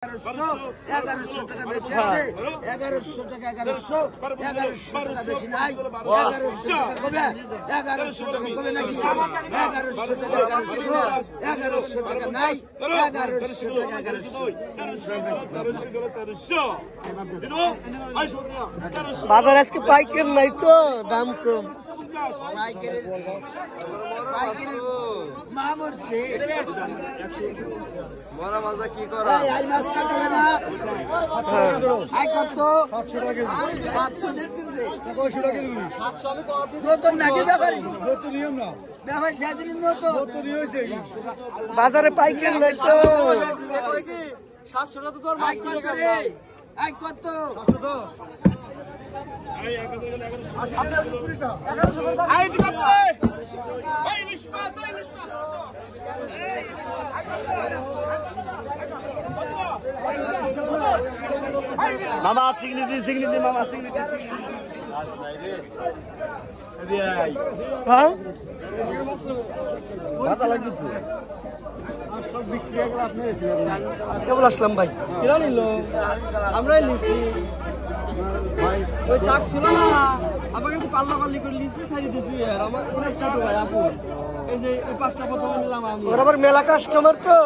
1100 টাকা বেশি আছে 1100 টাকা 1100 টাকা বেশি নাই 1100 টাকা কমে 1100 টাকা কমে নাকি 1100 টাকা 1100 টাকা নাই 1100 টাকা 1100 বাজার আজকে পাইকার নাই তো দাম কম পাইকারি মামুরছে বড় বাজার কি করা এই মাছটা কমে না আই কত 700 টাকা 700 দেখতেছে 700 টাকা 700 আমি কত নতুন নাকি ব্যাপারী নতুন নিয়ম না ব্যাপারী ফেজিলি নতুন হইছে বাজারে পাইকার নাই তো 700 টাকা তো তোর মাছ কত রে আই কত 710 মামা চিংড়ি দিন মামা চিংড়ি হ্যাঁ ভালো লাগবে তো সব বিক্রি হয়ে গেল আপনি কেবল আসলাম ভাই কিরা নিল আমরাই নিছি ওই টাক ছিল না আমাকে একটু পাল্লা পাল্লি করে লিখছি সারি দিছি আর আমার ছোট ভাই আপু এই যে এই পাঁচটা প্রথমে নিলাম আমি ওর আবার মেলা কাস্টমার তো